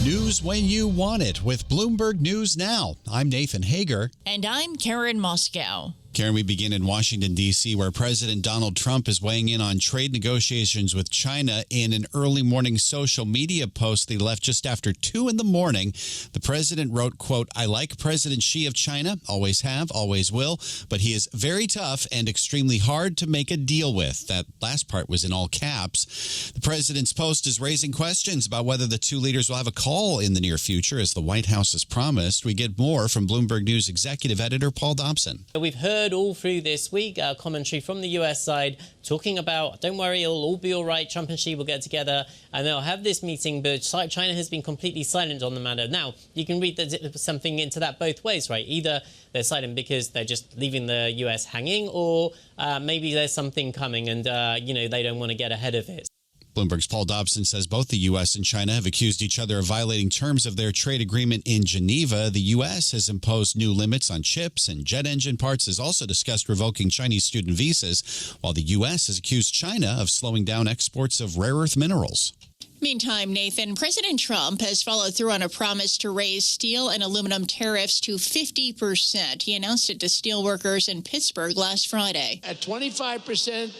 News when you want it with Bloomberg News Now. I'm Nathan Hager. And I'm Karen Moskow. Karen, we begin in Washington, D.C., where President Donald Trump is weighing in on trade negotiations with China. In an early morning social media post they left just after 2 in the morning, the president wrote, quote, "I like President Xi of China, always have, always will, but he is very tough and extremely hard to make a deal with." That last part was in all caps. The president's post is raising questions about whether the two leaders will have a call in the near future, as the White House has promised. We get more from Bloomberg News executive editor Paul Dobson. We've heard all through this week commentary from the US side talking about, don't worry, it'll all be all right. Trump and Xi will get together and they'll have this meeting, but China has been completely silent on the matter. Now, you can read something into that both ways, right? Either they're silent because they're just leaving the US hanging, or maybe there's something coming and, they don't want to get ahead of it. Bloomberg's Paul Dobson says both the U.S. and China have accused each other of violating terms of their trade agreement in Geneva. The U.S. has imposed new limits on chips and jet engine parts, has also discussed revoking Chinese student visas, while the U.S. has accused China of slowing down exports of rare earth minerals. Meantime, Nathan, President Trump has followed through on a promise to raise steel and aluminum tariffs to 50%. He announced it to steelworkers in Pittsburgh last Friday. At 25%,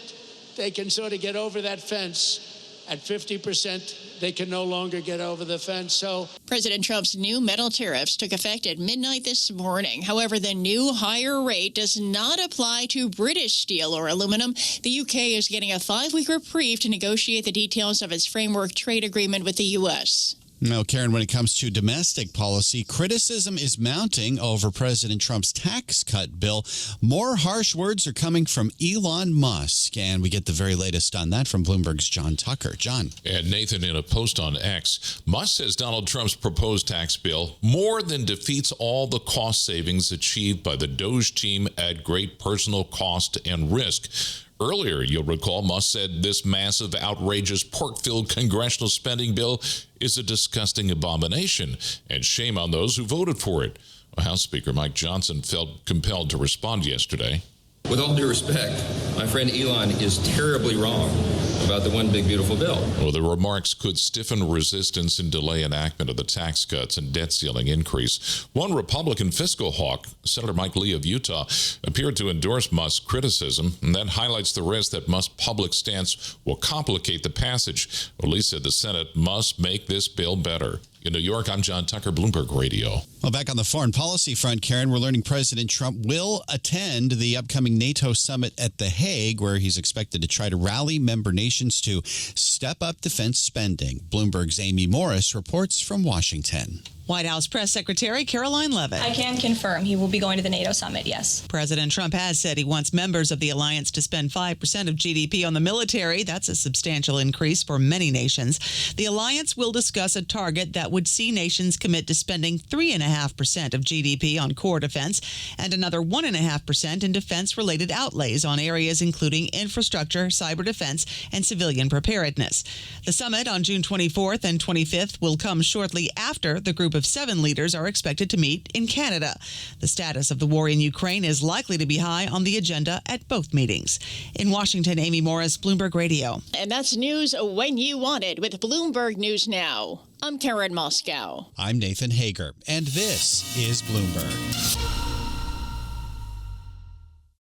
they can sort of get over that fence. At 50%, they can no longer get over the fence. So President Trump's new metal tariffs took effect at midnight this morning. However, the new higher rate does not apply to British steel or aluminum. The UK is getting a 5-week reprieve to negotiate the details of its framework trade agreement with the U.S. Now, Karen, when it comes to domestic policy, criticism is mounting over President Trump's tax cut bill. More harsh words are coming from Elon Musk, and we get the very latest on that from Bloomberg's John Tucker. John. And Nathan, in a post on X, Musk says Donald Trump's proposed tax bill more than defeats all the cost savings achieved by the Doge team at great personal cost and risk. Earlier, you'll recall, Musk said this massive, outrageous, pork-filled congressional spending bill is a disgusting abomination, and shame on those who voted for it. House Speaker Mike Johnson felt compelled to respond yesterday. With all due respect, my friend Elon is terribly wrong about the one big beautiful bill. Well, the remarks could stiffen resistance and delay enactment of the tax cuts and debt ceiling increase. One Republican fiscal hawk, Senator Mike Lee of Utah, appeared to endorse Musk's criticism, and that highlights the risk that Musk's public stance will complicate the passage. Well, Lee said the Senate must make this bill better. In New York, I'm John Tucker, Bloomberg Radio. Well, back on the foreign policy front, Karen, we're learning President Trump will attend the upcoming NATO summit at The Hague, where he's expected to try to rally member nations to step up defense spending. Bloomberg's Amy Morris reports from Washington. White House Press Secretary Caroline Leavitt. I can confirm he will be going to the NATO summit, yes. President Trump has said he wants members of the alliance to spend 5% of GDP on the military. That's a substantial increase for many nations. The alliance will discuss a target that would see nations commit to spending 3.5% of GDP on core defense and another 1.5% in defense-related outlays on areas including infrastructure, cyber defense, and civilian preparedness. The summit on June 24th and 25th will come shortly after the group of 7 leaders are expected to meet in Canada. The status of the war in Ukraine is likely to be high on the agenda at both meetings. In Washington, Amy Morris, Bloomberg Radio. And that's news when you want it with Bloomberg News Now. I'm Karen Moskow. I'm Nathan Hager, and this is Bloomberg.